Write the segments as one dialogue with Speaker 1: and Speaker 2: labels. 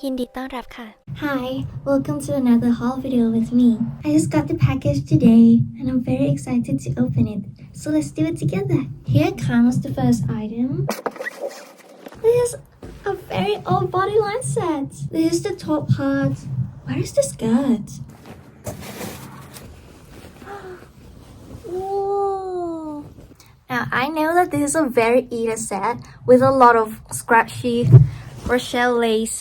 Speaker 1: ยินดีต้อนรับค่ะ
Speaker 2: Hi, welcome to another haul video with me. I just got the package today and I'm very excited to open it. So let's do it together. Here comes the first item. This is a very old bodyline set. This is the top part. Where is the skirt? Whoa. Now I know that this is a very Eda set with a lot of scratchy Rochelle lace.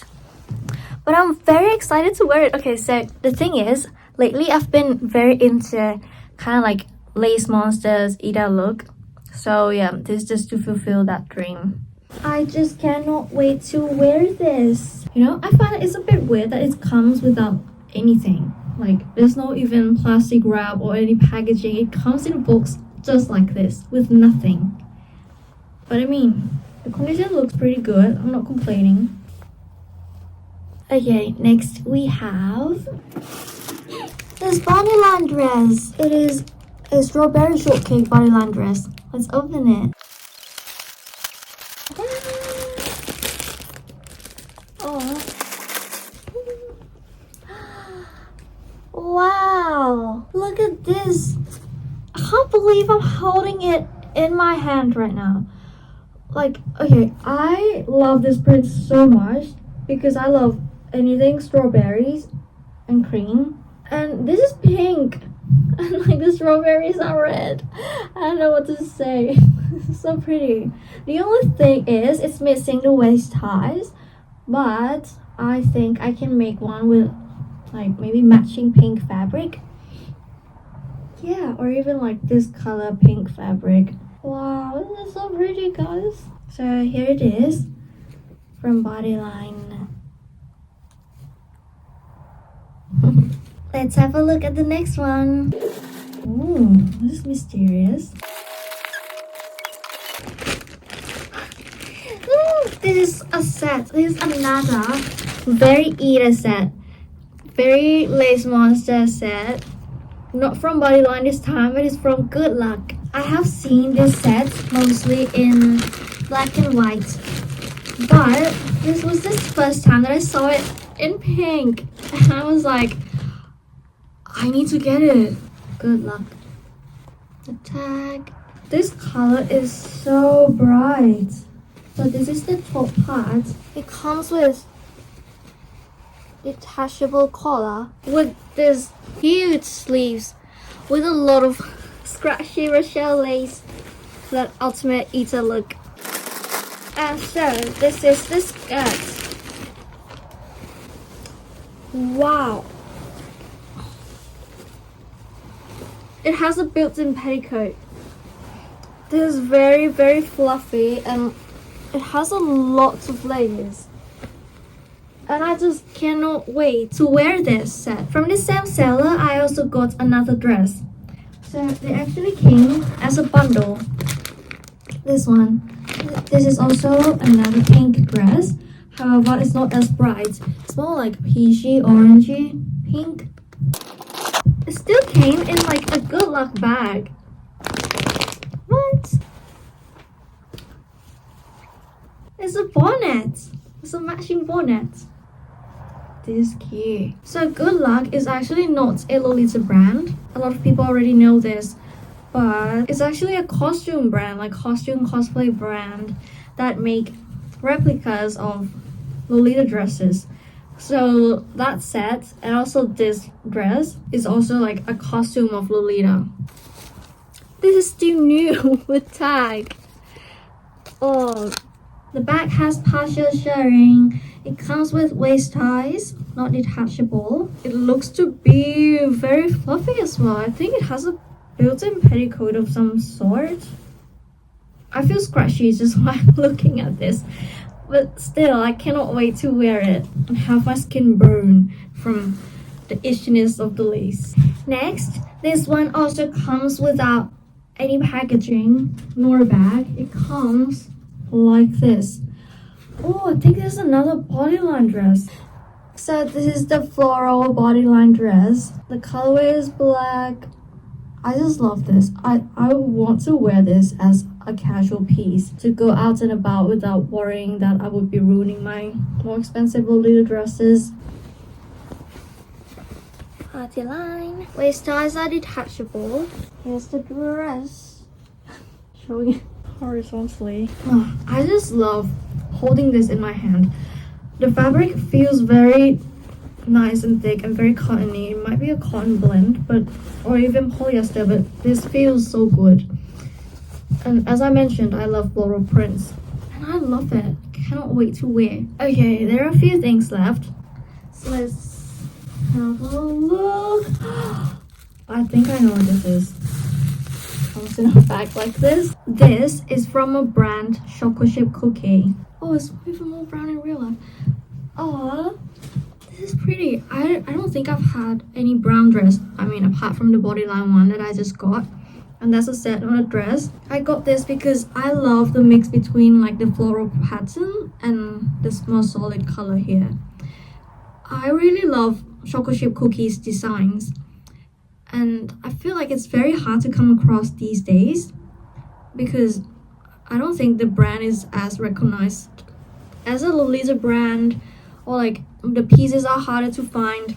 Speaker 2: But I'm very excited to wear it. Okay, so the thing is, lately I've been very into kind of like lace monsters, Eda look. So yeah, this is just to fulfill that dream. I just cannot wait to wear this. You know, I find it's a bit weird that it comes without anything. Like, there's no even plastic wrap or any packaging. It comes in a box just like this, with nothing. But I mean, the condition looks pretty good. I'm not complaining. Okay, next we have this bodyline dress. It is a strawberry shortcake bodyline dress. Let's open it. Oh. Wow, look at this. I can't believe I'm holding it in my hand right now. Like, okay, I love this print so much because I love anything strawberries and cream, and this is pink and like the strawberries are red. I don't know what to say. It's so pretty. The only thing is it's missing the waist ties, but I think I can make one with like maybe matching pink fabric. Yeah, or even like this color pink fabric. Wow, this is so pretty, guys. So here it is from Bodyline. Let's have a look at the next one. Ooh, this is mysterious. Ooh, this is a set. This is another very Eda set. Very lace monster set. Not from Bodyline this time, but it's from Good Luck. I have seen this set mostly in black and white. But this was the first time that I saw it in pink. And I was like, I need to get it. Good luck. The tag. This color is so bright. So this is the top part. It comes with detachable collar with this huge sleeves with a lot of scratchy Rochelle lace. That ultimate Eda look. And so this is the skirt. Wow. It has a built-in petticoat. This is very fluffy and it has a lot of layers. And I just cannot wait to wear this set. From the same seller, I also got another dress. So they actually came as a bundle. This one. This is also another pink dress. However, it's not as bright. It's more like peachy, orangey, pink. It still came in like a Good Luck bag. What? It's a bonnet. It's a matching bonnet. This is cute. So Good Luck is actually not a Lolita brand. A lot of people already know this. But it's actually a costume brand, like costume cosplay brand that make replicas of Lolita dresses. So that set and also this dress is also like a costume of Lolita. This is still new with tag. Oh, the back has partial shirring. It comes with waist ties, not detachable. It looks to be very fluffy as well. I think it has a built-in petticoat of some sort. I feel scratchy just while looking at this. But still, I cannot wait to wear it and have my skin burn from the itchiness of the lace. Next, this one also comes without any packaging nor bag. It comes like this. Oh, I think this is another bodyline dress. So this is the floral bodyline dress. The colorway is black. I just love this. I want to wear this as a casual piece to go out and about without worrying that I would be ruining my more expensive Lolita dresses. Party line. Waist ties are detachable. Here's the dress. Showing it horizontally. Oh, I just love holding this in my hand. The fabric feels very nice and thick and very cottony. It might be a cotton blend, but or even polyester, but this feels so good. And as I mentioned, I love floral prints and I love it. Cannot wait to wear. Okay, there are a few things left, so let's have a look. I think I know what this is. Comes in a bag like this. This is from a brand, chocolate chip cookie. Oh, it's even more brown in real life. Oh, this is pretty. I don't think I've had any brown dress. I mean, apart from the bodyline one that I just got. And that's a set on a dress. I got this because I love the mix between like the floral pattern and this more solid color here. I really love chocolate chip cookies designs. And I feel like it's very hard to come across these days because I don't think the brand is as recognized as a Lolita brand, or like the pieces are harder to find.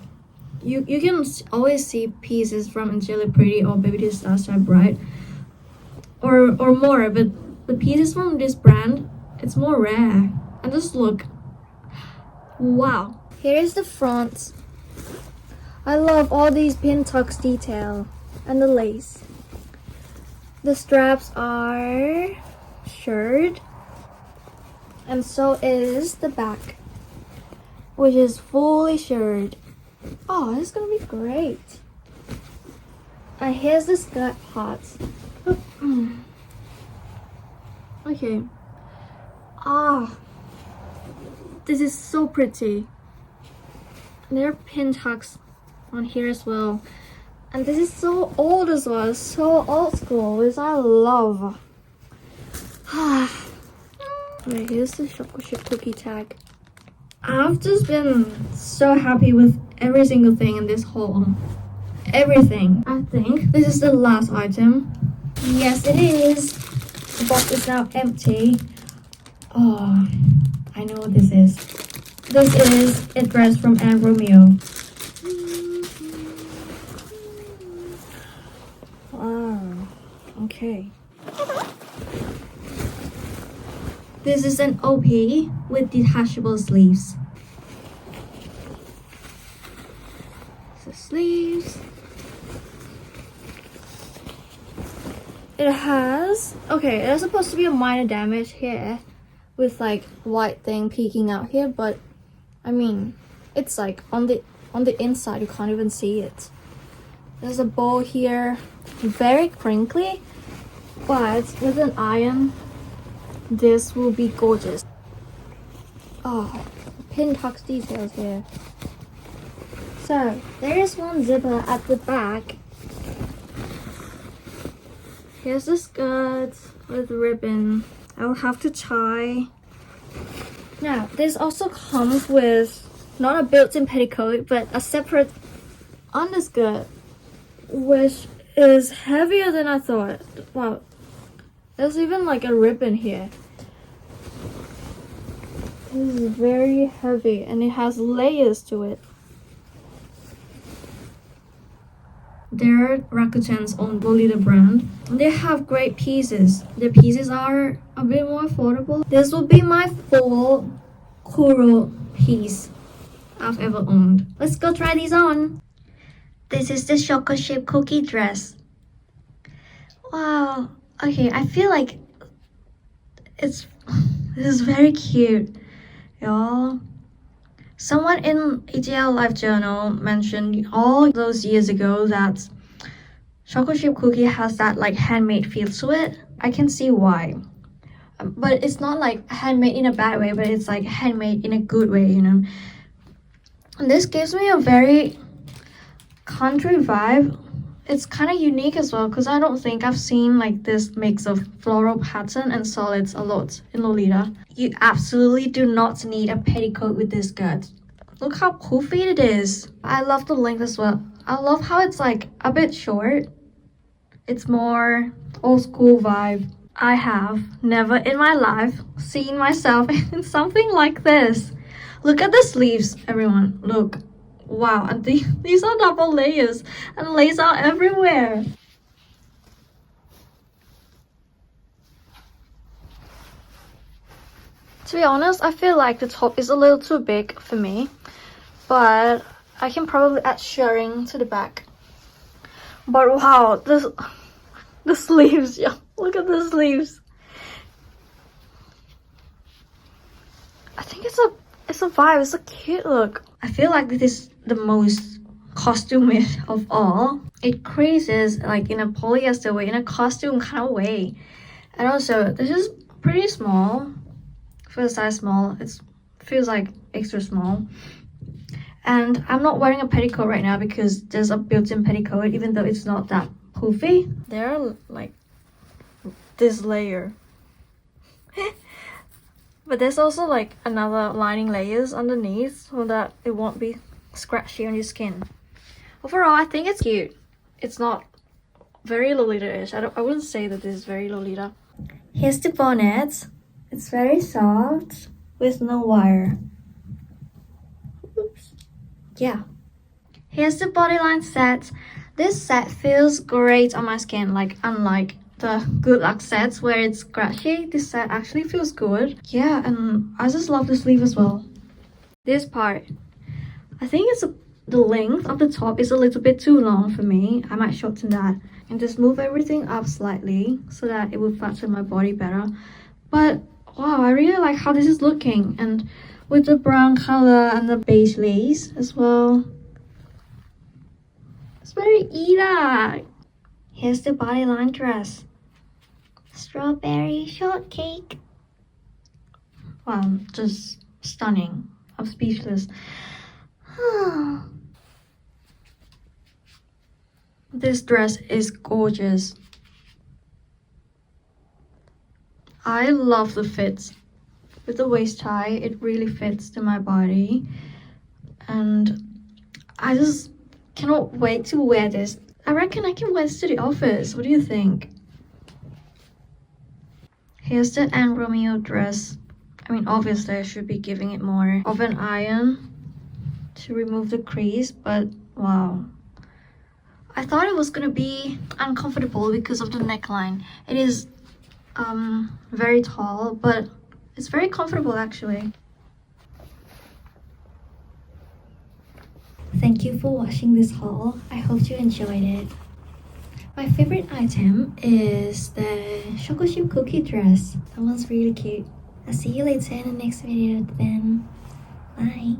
Speaker 2: You can always see pieces from Angelic Pretty or Baby Disaster Bright or more, but the pieces from this brand, it's more rare. And just look, wow. Here is the front. I love all these pin tucks detail and the lace. The straps are shirred, and so is the back, which is fully shirred. Oh, this is gonna be great. And here's the skirt part. Okay. This is so pretty. There are pin tucks on here as well. And this is so old as well. It's so old school, which I love. Wait, here's the chocolate chip cookie tag. I've just been so happy with every single thing in this haul. Everything. I think this is the last item. Yes, it is. The box is now empty. Oh, I know what this is. This is a dress from Anne Romeo. Wow. Okay. This is an OP with detachable sleeves. The sleeves. It has, okay, there's supposed to be a minor damage here with like white thing peeking out here, but I mean, it's like on the inside you can't even see it. There's a bow here, very crinkly, but with an iron this will be gorgeous. Oh, pin tucks details here. So there is one zipper at the back. Here's the skirt with ribbon. I'll have to tie. Now this also comes with not a built-in petticoat but a separate underskirt, which is heavier than I thought. Wow, there's even like a ribbon here. This is very heavy and it has layers to it. They're Rakuten's own Lolita brand. They have great pieces. Their pieces are a bit more affordable. This will be my full Kuro piece I've ever owned. Let's go try these on. This is the chocolate chip cookie dress. Wow. Okay, I feel like this is very cute, y'all. Someone in ATL Life Journal mentioned all those years ago that chocolate chip cookie has that like handmade feel to it. I can see why. But it's not like handmade in a bad way, but it's like handmade in a good way, you know. And this gives me a very country vibe. It's kind of unique as well because I don't think I've seen like this mix of floral pattern and solids a lot in Lolita. You absolutely do not need a petticoat with this skirt. Look how poofy it is. I love the length as well. I love how it's like a bit short. It's more old school vibe. I have never in my life seen myself in something like this. Look at the sleeves, everyone. Look. Wow, and these are double layers and layers are everywhere. To be honest, I feel like the top is a little too big for me, but I can probably add shirring to the back. But wow, the sleeves, yeah, look at the sleeves. I think it's a vibe, it's a cute look. I feel like this is the most costumey of all. It creases like in a polyester way, in a costume kind of way. And also, this is pretty small. For the size small, it feels like extra small. And I'm not wearing a petticoat right now because there's a built-in petticoat, even though it's not that poofy. They're like this layer. But there's also like another lining layers underneath so that it won't be scratchy on your skin. Overall, I think it's cute. It's not very Lolita-ish. I wouldn't say that this is very Lolita. Here's the bonnet. It's very soft with no wire. Oops. Yeah. Here's the bodyline set. This set feels great on my skin, like unlike the Good Luck sets where it's scratchy. This set actually feels good. Yeah, and I just love the sleeve as well. This part, I think the length of the top is a little bit too long for me. I might shorten that and just move everything up slightly so that it will flatten my body better. But wow, I really like how this is looking, and with the brown color and the beige lace as well. It's very Ida. Here's the bodyline dress. Strawberry shortcake. Wow, just stunning. I'm speechless. This dress is gorgeous. I love the fit. With the waist tie, it really fits to my body. And I just cannot wait to wear this. I reckon I can wear this to the office. What do you think? Here's the Anne Romeo dress. I mean, obviously I should be giving it more of an iron to remove the crease, but wow. I thought it was gonna be uncomfortable because of the neckline. It is very tall, but it's very comfortable actually. Thank you for watching this haul. I hope you enjoyed it. My favorite item is the chocolate chip cookie dress. That one's really cute. I'll see you later in the next video then. Bye.